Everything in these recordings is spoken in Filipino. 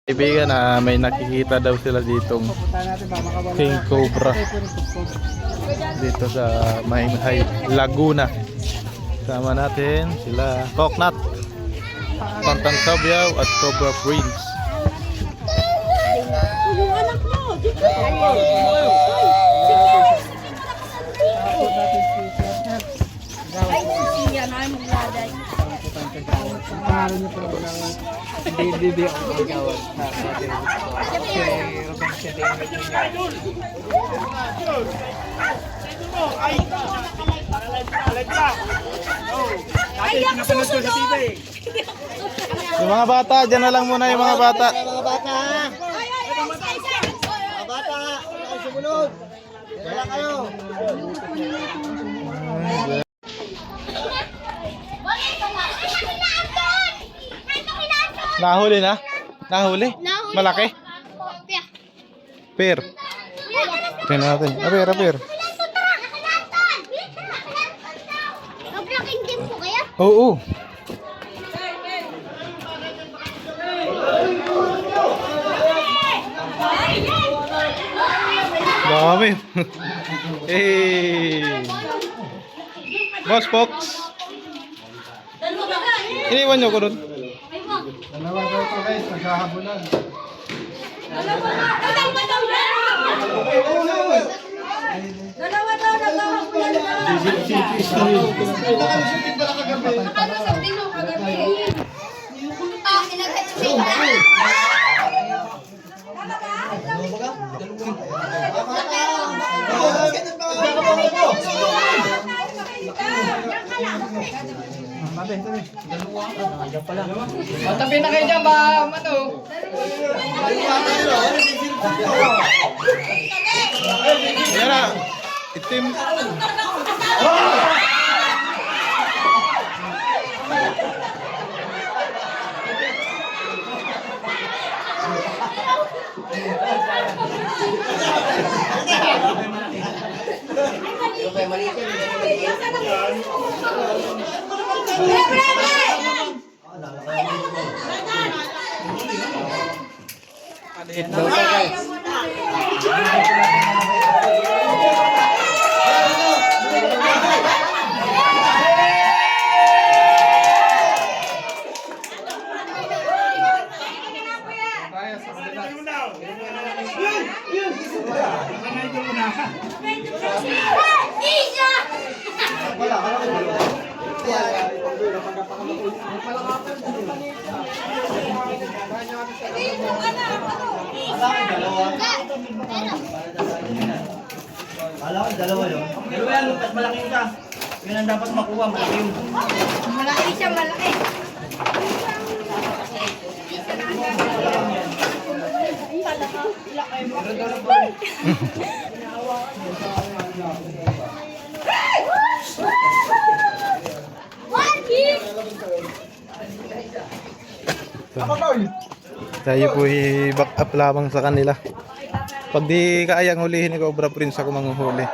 Kaibigan na may nakikita daw sila ditong King Cobra dito sa Mahimhay, Laguna. Sama natin sila Koknat, Pantang Sabyaw at Cobra Prince. Pangalan niyo po ng DDD ang magawad sa atin. Si Robin City. Ay, ako susunod! Yung mga bata, dyan na lang muna yung mga bata. Mga bata! Ay, ay, ay, Mga bata! Ay, sumunod! Wala kayo! Nahuli na? Nahuli? Malaki? Per. Tingnan natin. Per. Nag-blocking game po kaya? Oo. Dami. Hey. Boss Fox. Iniwan nyo ko doon. Dalawa daw ito guys, naghahabulan. Dalawa daw naghahabulan na. Akala sa dino kagabi. Kinagay sa Matabi na kayo dyan ba? Ano? Yan na. Itim. Ito guys. Dalawa yun. Dalawa yan, mas malaki ka. Yun ang dapat makuha, malaki yun. Malaki siya, malaki. Tayo po i-back up lamang sa kanila. Pag di kayang hulihin ni Cobra Prince, ako manghuhuli.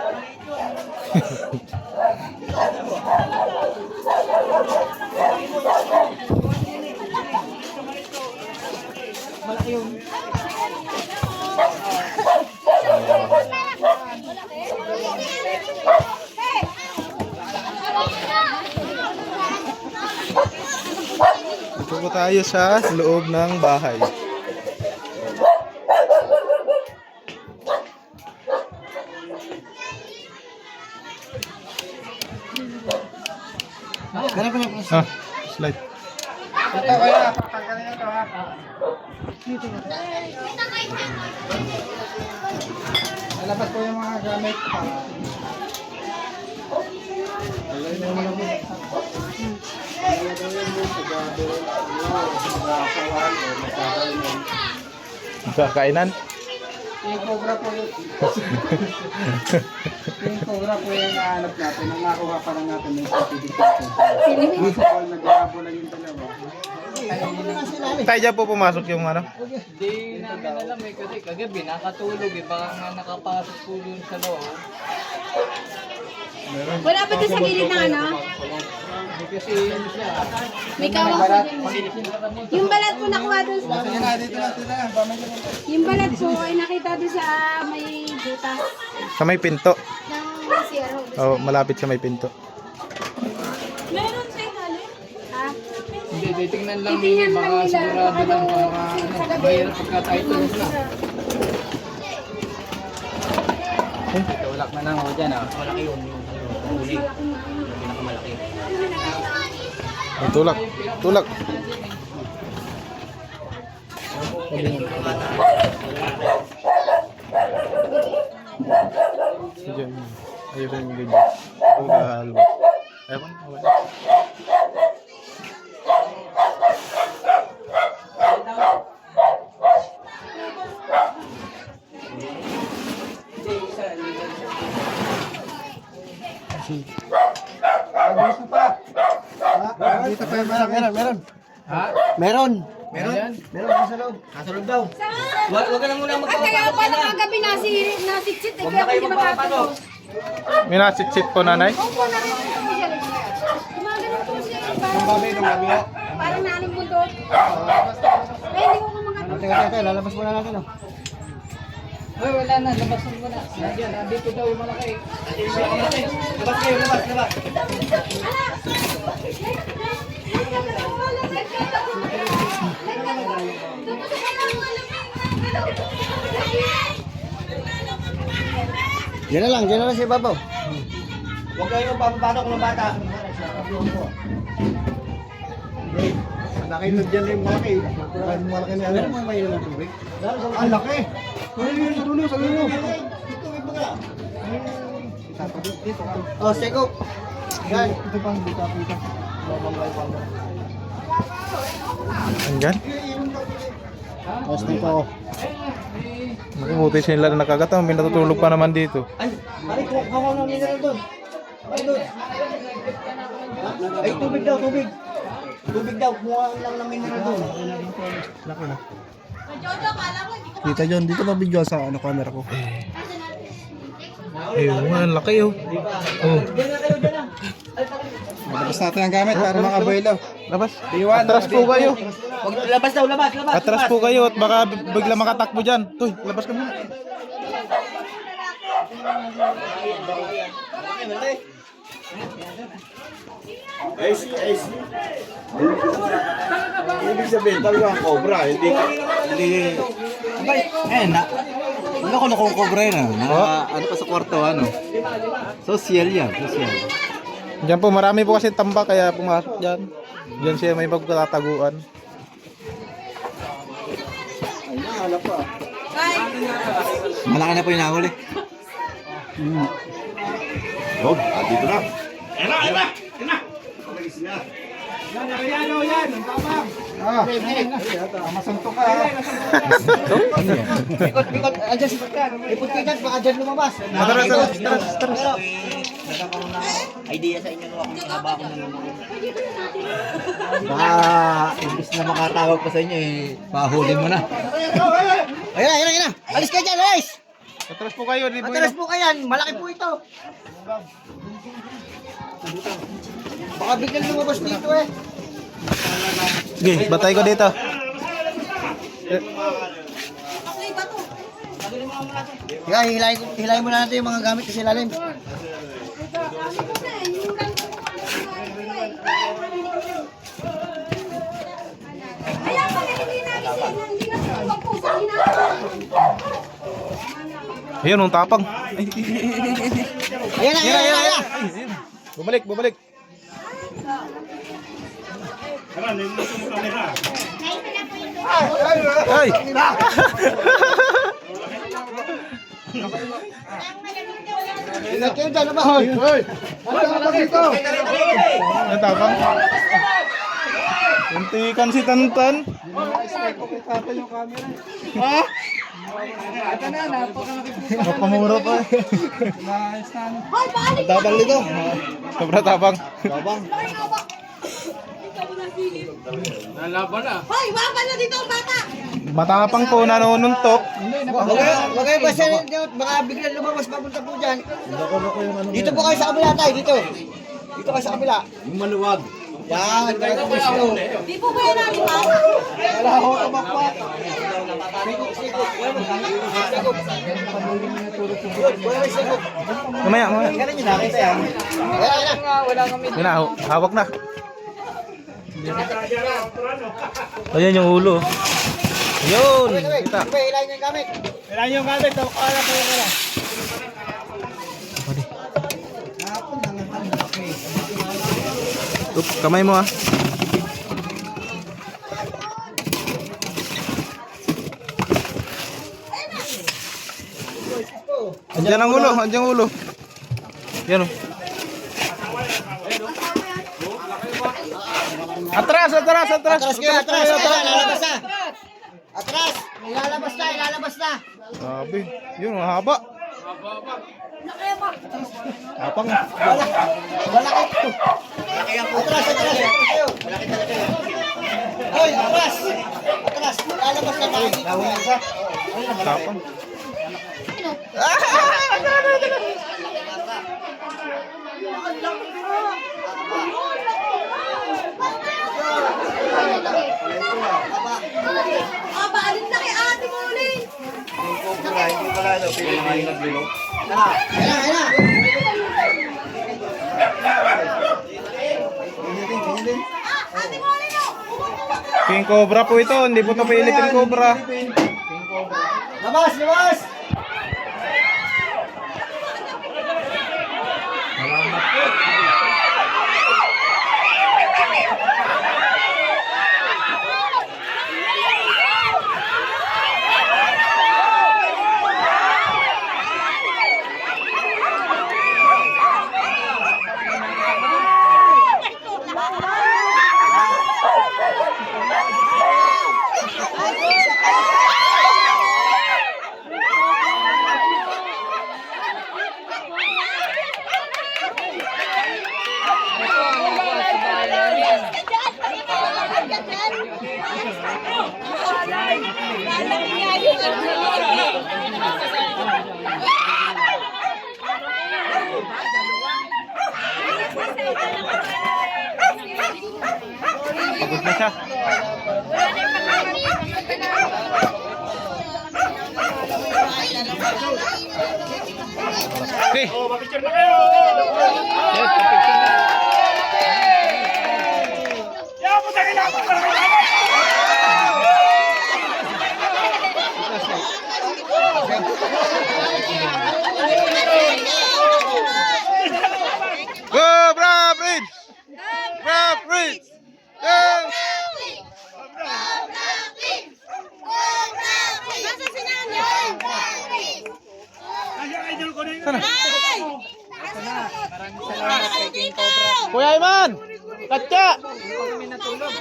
Dito po tayo sa loob ng bahay. Ah, slide. Ito kaya, patanggalin ito ha. Lalabas po yung mga gamit. Kakainan. Yung Cobra po yun. Yung Cobra po yung nahanap natin. Ang nakuha pa lang natin yung certificate. Yung sa call, nag-aabo lang yung dalawa. Tayo dyan po pumasok yung ano. Di namin alam eh kasi kagabi nakatulog eh baka nga nakapasok po dun sa loob. Wala ba ito sa gilid ng ano? May kawang po dyan. Yung balat po nakuha doon sa... Yung balat po ay nakita doon sa may butas Sa may pinto. ng zero. Oh, malapit sa may pinto. Meron sa ilalim? Ha? Hindi, titingnan lang nila. Baka sigurado lang para mahirap pagka-title na. Tulak na lang ako dyan ah. Malaki yun. Yung huli. Yung pinakamalaki. Oh, tulak. Tulak. Diyan. Ayun yung ganyan. Ito kahalwa. Ewan. Wala. Dito pa yung meron. Ha? Meron. Meron? Meron nasa loob. Nasa loob daw. Huwag ka lang muna At kaya magpapapalot pala na. kagabi nasitsit eh. Huwag Kaya na kayo hindi magpapapalot. makatulog. May nasitsit po, nanay. Opo, nakikita ko siya. Gumagano po siya. Parang naanong bundot. Ay, hindi ko kumakatulog. Teka, lalabas muna natin. Ay, wala na. Labasan mo na. Nandiyan, nandito daw yung malaki. Labas kayo, labas, labas. Diyan na lang si Babaw. Huwag kayo magpapapalot ng bata. Laki na dyan yung malaki. Malaki na yan. Meron may ilang tubig? Ang laki. Sa dulo. Oh, seko. Yan. Ito pang dito. Andyan. Oh, seko. Makibuti sila na nakagataw. May natutulog pa naman dito. Ay, kuha ko ng mineral doon. Ay, doon. Ay, tubig daw, tubig. Tubig daw, kuha lang ng mineral doon. Laki na. Kita John, dito pa video sa camera ko. Ayun nga, ang laki oh. Oh. Diyan na kayo, diyan na. Labas natin ang gamit para makabuelo. Labas. Atras po kayo. Huwag, labas daw, labas, labas. Atras po kayo at baka bigla makatakbo dyan. Toy, labas ka muna. Ibig sabihin, talagang cobra, hindi, Ano ko nakukobra yun ano pa sa kwarto, ano? Social yan, social. Diyan po, marami po kasi tambak kaya pumasok dyan. Diyan siya may pagkatataguan. Malaki na po yung nahuli. oh, dito na. Masunto ka. Ikot, andyan si Pagkan. Ipot ka dyan, baka dyan lumabas. Taras. Nagkakaroon na idea sa inyo nung ako ba ako nanonood. Baka, imbis na makatawag pa sa inyo, pahuli mo na. Ayun na. Alis ka dyan, alis! Atras po kayo, di Matalas po kayan, malaki po ito. Baka biglang lumabas dito eh. Sige, batay ko dito. Hilahin mo na natin yung mga gamit kasi lalim. Kaya pala hindi na magpusa, hindi na. Ayun, ang tapang. Ayan na. Bumalik. Ay! Ingat kayo dyan, ba? Hoy! Ano dito? Ang tapang. Untikan si Tantan. Ha? Napamuro pa. Hoy, balik! Dabang dito. Sobra tapang. Dabang. Nalaban na. Hoy, waka na dito ang bata! Matapang po, nanununtok. Wag kayo basta baka biglang lumabas papunta po dyan. Dito po kayo sa kabila tayo, dito. Dito kayo sa kabila. Yung maluwag. Yan, talagang gusto. Di po ba yan nalipas? Wala ako tumakpa. Mamaya. Ganun yun, nakita yan. Wala kami. Yun na, hawak na. Ayan yung ulo. Yun, kita. Hilahin yung gamit. Kailangan yung gamit. Kala ko yung kala. Kamay mo ah. Andiyan ang ulo, andiyan ang ulo. Yan o. Atras. Atras kayo, atras. Lalabas na. Atras. Ilalabas na. Sabi, yun, mahaba. Apang. Malaki. Atras. Kayo. Hoy, atras. Atras. Lalabas na tayo dito. Apang. Aba, alin na kay ate mo ulit. Hindi pala ito. Pinakain na bilog. Ayun. Ate mo ulit no. King Cobra po ito, hindi po ito Philippine Cobra. Labas. Pagod na siya. Okay. Papicture na kayo! Yan po sa Cobra Prince! Cobra Prince! Go! Nasa si nanay? idol ko na yun. Ay! Kuya Iman! Katya! Kami natulog.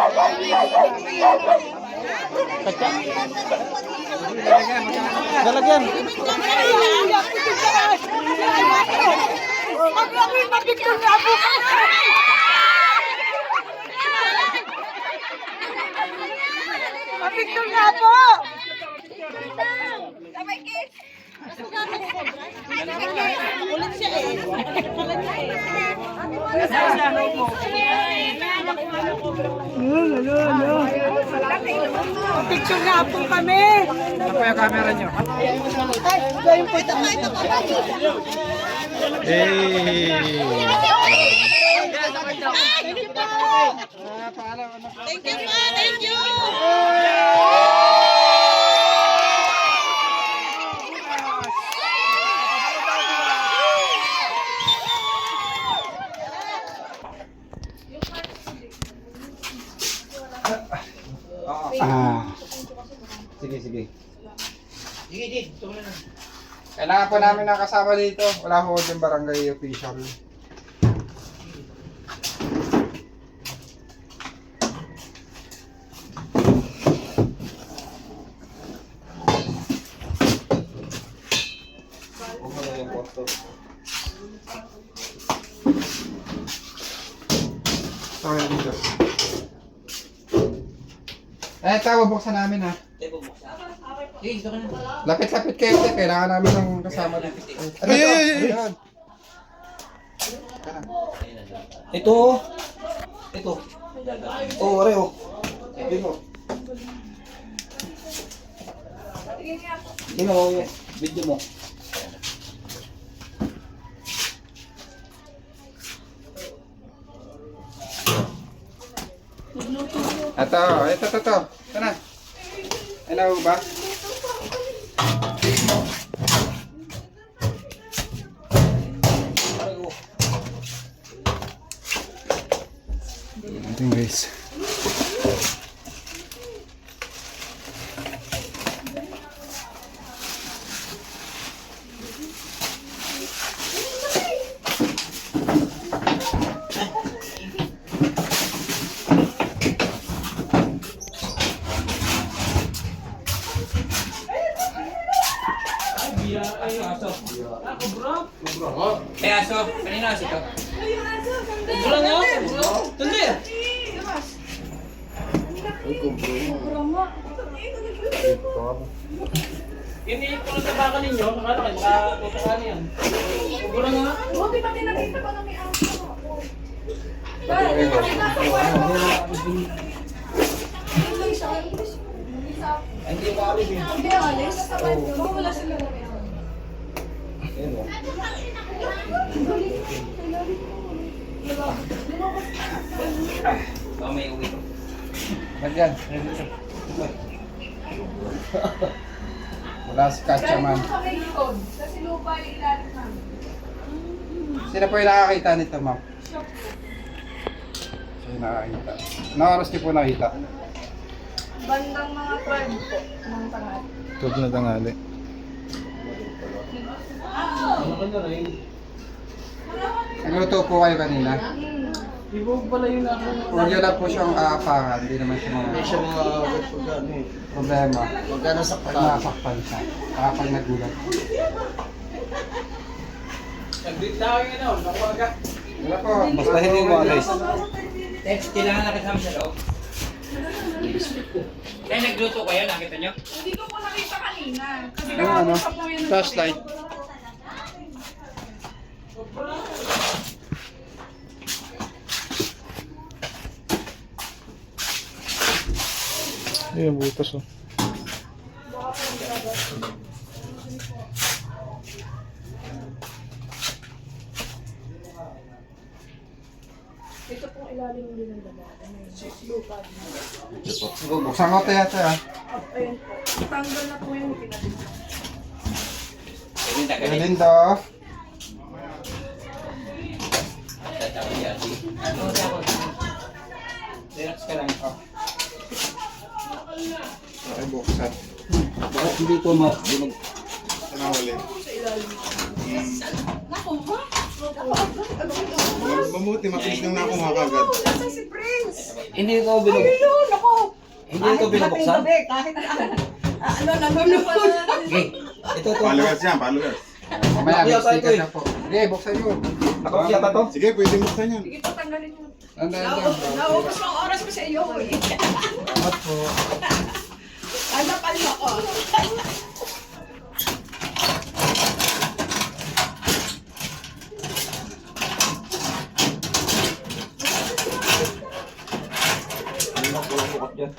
Kagabi. Katya! Dalagyan! Picture nga po! Sabay kiss! Ulit siya eh. Picture nga po kami! Ano po yung camera nyo? Ay, gawin po ito. Hey! Thank you po! Thank you! Sige. Kailangan po namin nakasama dito. Wala po yung barangay official. Sorry, dito. Eh, tawa, buksan namin ha. Lapit-lapit kayo, te. Kailangan namin ng kasama dito. Ayan. Ito. Ito. Oh, pareho. Ito. Tingnan mo, video mo. Ito. Ito na. Ano ba? Ito guys. Eh, aso. Kanina aso to. Hindi ko lang sa baka ninyo. Akala kayo makatutukan yan. Siguro nga. Buti pa tinakita ko na may aso. Hindi ko alis eh. Hindi alis. Baka wala sila na may aso. Ayan o. Baka may uwi. Bagyan. Wala si Katyaman. Kami likod. Kasi lupa yung ilalim namin. Sino po yung nakakita nito, ma'am? Sino nakakita? Anong oras niyo po nakita? Bandang mga 12 po. Mga tanghali. Tug na tangali. Nagluto po kayo kanina? Ibog pala yun ako. Huwag yun lang po siyang aapangan. Hindi naman siya mga problema. Huwag ka nasaktan. Pag nasakpan siya. Kapag nagulat. Nag-date na kayo ano. Nakuwaga. Wala po. Basta hindi mo alis. Kailangan na kasama sa loob. Kaya nagluto kayo, nakita nyo? Hindi ko po nakita kanina. Kasi Ano? pa po yung Flashlight. Ayun, butas oh. Ito pong ilalim din ng dalawa. Lupa din. Buksan ko tayo ito ah. Ayun po. Tanggal na po yung pinatid. Ito din to. Relax ka lang. Ay, buksan. Bakit hindi ko ma-dinog? Nawali. Mabuti, mabilis lang na ako makagad. Nasaan si Prince? Hindi ko binug... Ayun, ako. Hindi ko binubuksan? Kahit ano, nanonood. Okay. Ito. Palugas yan, palugas. Mamaya, may Nakiyata ito sticker eh. na po. Sige, buksan yun. Nakapag yata to? Sige, pwede buksan yan. Sige po, tanggalin mo. Andaan. Naubos ang oras ko sa iyo. Salamat po. Ano pa rin ako? Walang bukot dyan.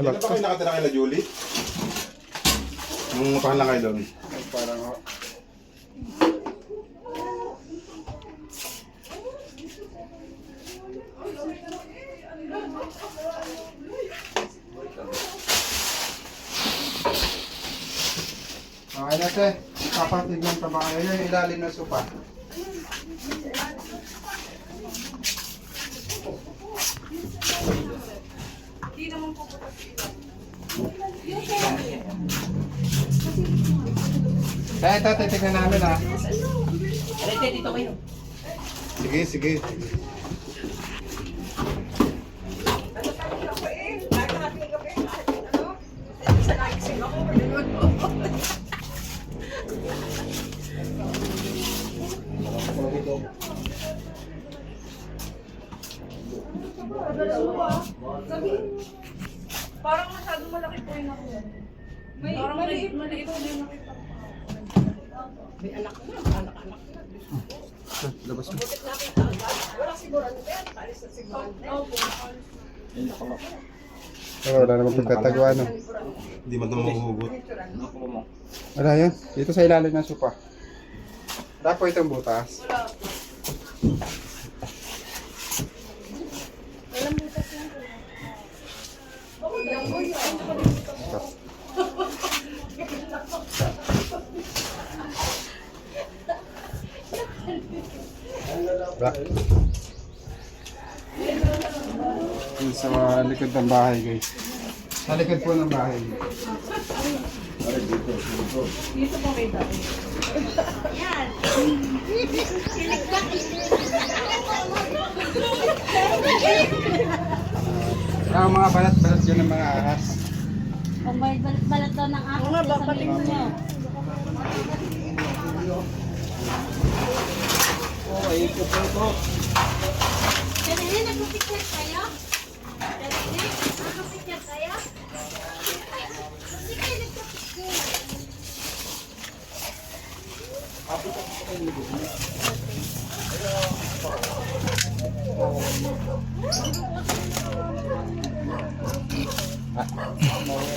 Halak Sino ba kayo nakatira kay La Julie? Nung upahan lang kayo doon. Parang... Okay na te, papatignan pa ba kayo? Yung ilalim na sopa. Hindi naman po butas ilalim. Kaya ito, titignan namin ha. Alete, dito kayo. Sige, sige. Parang masyadong malaki po yung ako. Parang maliit po yung nakita ko. May anak na, anak-anak na. Labas mo. Wala siguro, ano ba yan? Paalis na siguro. Wala namang pagtataguan. No? Hindi man naman mahuhugot. Wala yan. Dito sa ilalim ng sopa. Wala po itong butas. Walang butas yan. Wala. Yun sa likod ng bahay guys. Sa likod po ng bahay. Dito po kayo dati. Mga balat-balat yun ng mga ahas. Kung may balat daw ng ako, sasabihin mo niyo. Kanina, nagpipicture kayo? Kanina, nagpipicture kayo? Sige, nagpipicture.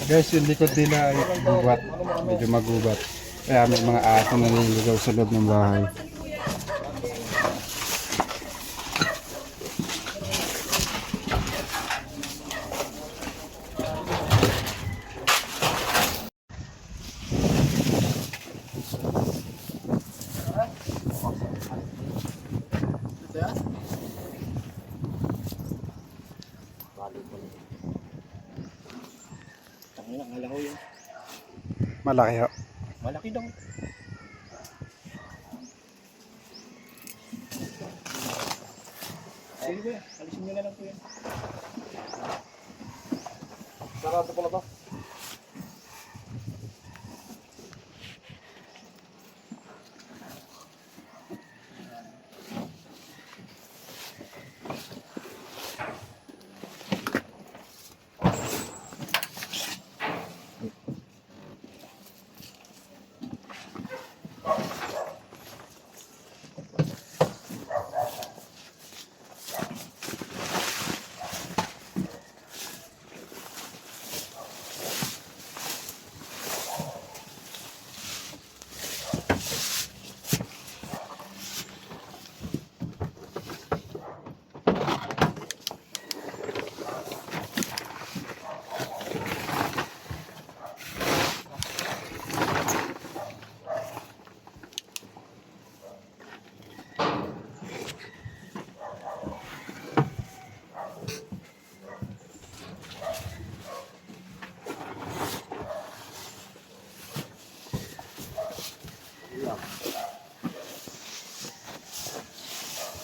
Guys, yung likod nila ay gubat. Medyo magubat. Kaya may mga aso na nililigaw sa loob ng bahay. Malaki ho. Malaki daw. Sige ba? Alisin nyo na lang po yan. Sarado pala ba?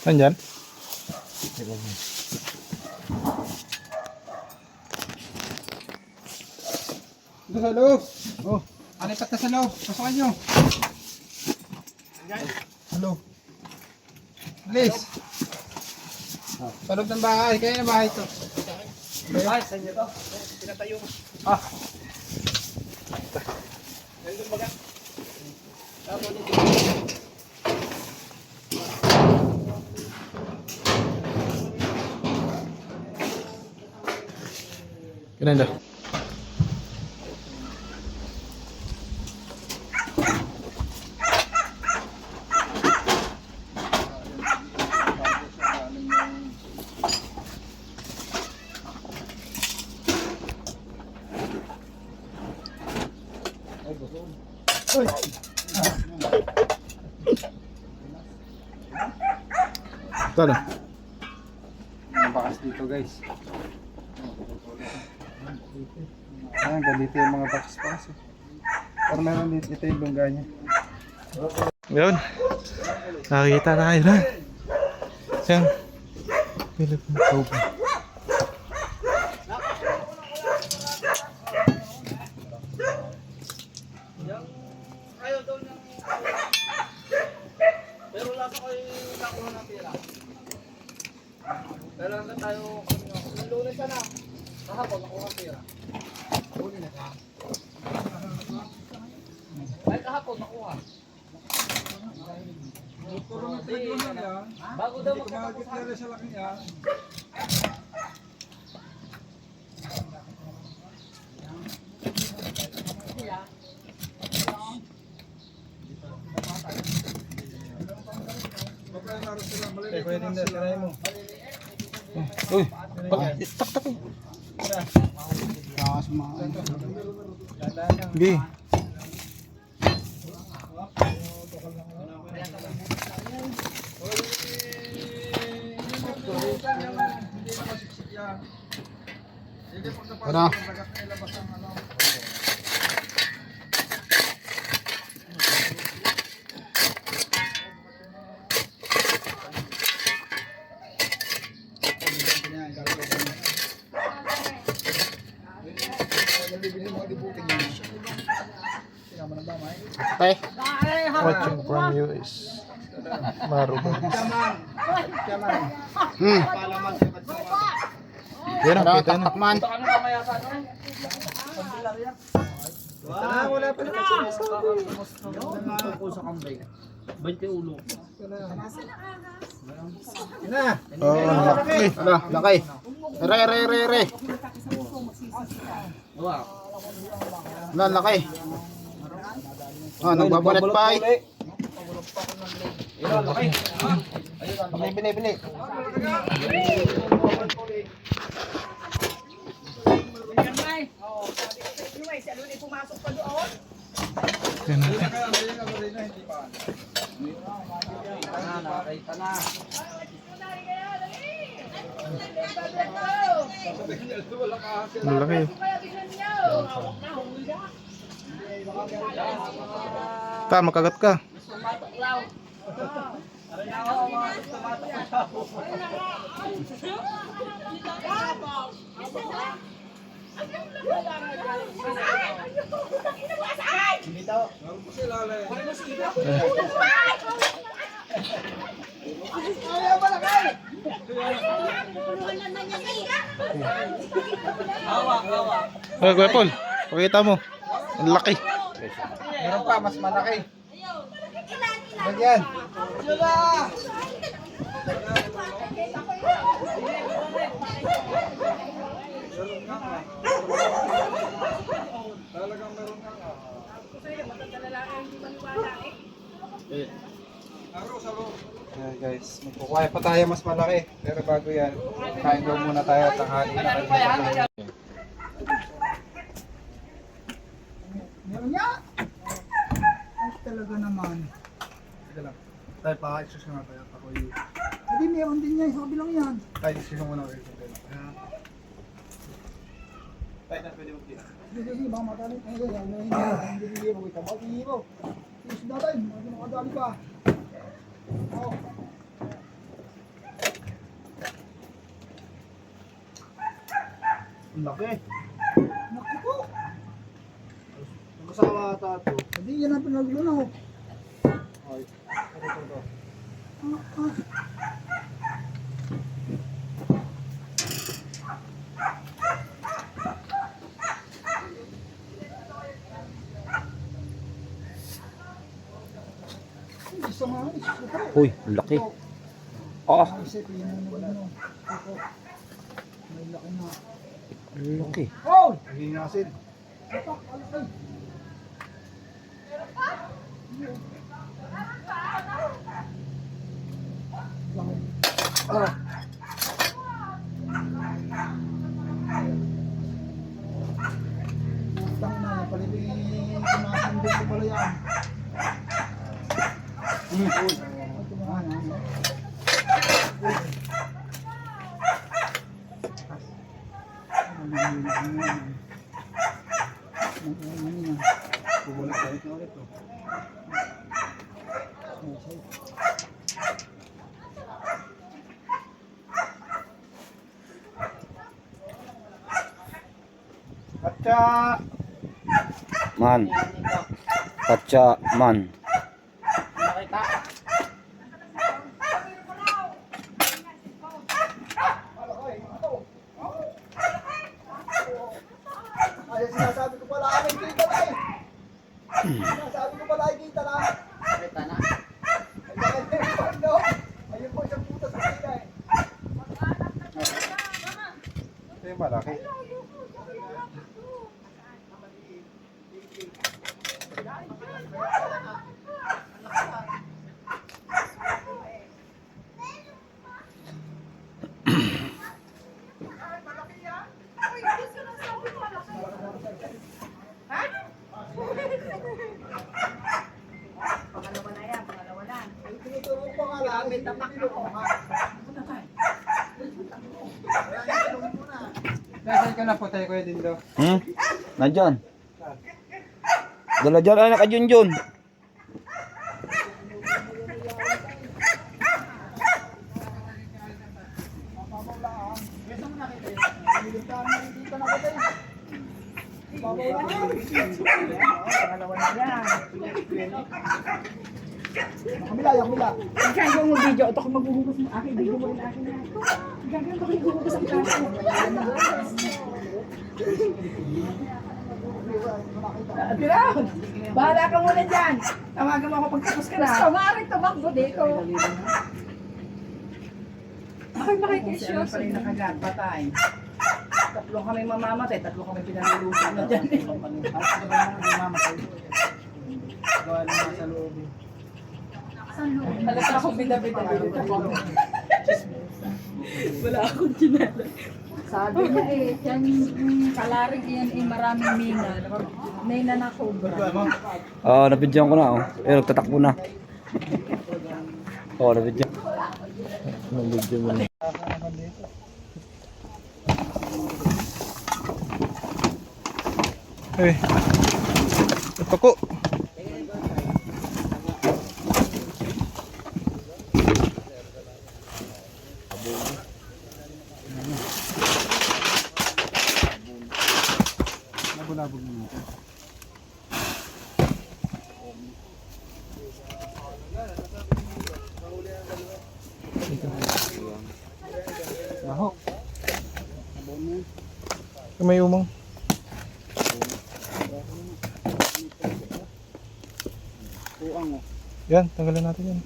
Nandyan? Ito sa loob. Oh, alipat na sa loob. Pasukan nyo. Sa loob. Alis. Sa loob ng bahay. Kaya na bahay ito. Ay, saan nyo to? Pinatayo mo. Ah. Nandun baga. Tapos dito. Ganda. Ito na. Ang bakas dito guys. Ayan, ganito yung mga bakas-bakas eh. Pero meron dito, ito yung lungga niya. Yun. Nakikita na kayo na. Siyang Philippine Cobra. Ayaw daw ng... Pero wala pa kayo nakuha ng pera. Pero lang tayo Ay, kahapon nakuha. Bago daw magkatapos. Uy, tak eh. Gi. Ano? Okay. Watching from you is Maruban. Yan ang kita na. Takman. Oh, laki. Ano, laki. Re. Wala, laki. Oh, nagbabalat pa eh. Bili. Yan natin. Malaki. Makagat ka. Ay, Kuya Paul, pakita mo. Ang laki. Meron pa, mas malaki. Ganyan. Ayan guys, magkukuha pa tayo mas malaki. Pero bago yan, kain daw muna tayo at tanghali na kayo. Meron niya. Ay, talaga naman. Sige lang. Tayo pa, isus nga tayo. Ako yung... Hindi, meron din niya. Sa kabilang yan. Tayo, isus muna kayo. Tayo na, pwede magkita. Sige, baka matalit. Ay, hindi mo kita. Bakit hindi mo? Isus natin. Bakit makadali pa? Oh. Ang laki. Naku po. Magkasawa ata ito. Hindi, yan ang pinaglulaw. Ay, ito. Isa nga, isa pa. Uy, laki. Oh. Isipin mo naman ano. Ito. May laki na. Laki. Oh! Hingasin. Ito, alaki. Ah. Utang na, palibing kumasandok ko pala yan. Atcha! Man. malaki. Nasaan ka na po tayo Kuya Dindo? Nandyan. Dala dyan, ay nakajunjun. Gagawin mo video. Ito ko maghuhugas mo. Akin, video mo rin akin. Gagawin ko maghuhugas ang kaso. Tira! Bahala ka muna dyan. Tawagan mo ako pagtapos ka na. Gusto nga rin tumakbo dito. Ako'y makikisyoso. Siya pa rin nakagat, patay. Tatlo kami mamamatay, tatlo kami pinanulusan na dyan. Gawa lang sa loob. Halata ako bida-bida dito. Wala akong kinala. Sabi niya yan kalaring yan maraming mina. Mina na cobra. Nabidyan ko na nagtatakbo na. Nabidyan. Nabidyan mo na. Ito ko. Nabulabog mo ito. Baho. May umang. Yan, tanggalan natin yan.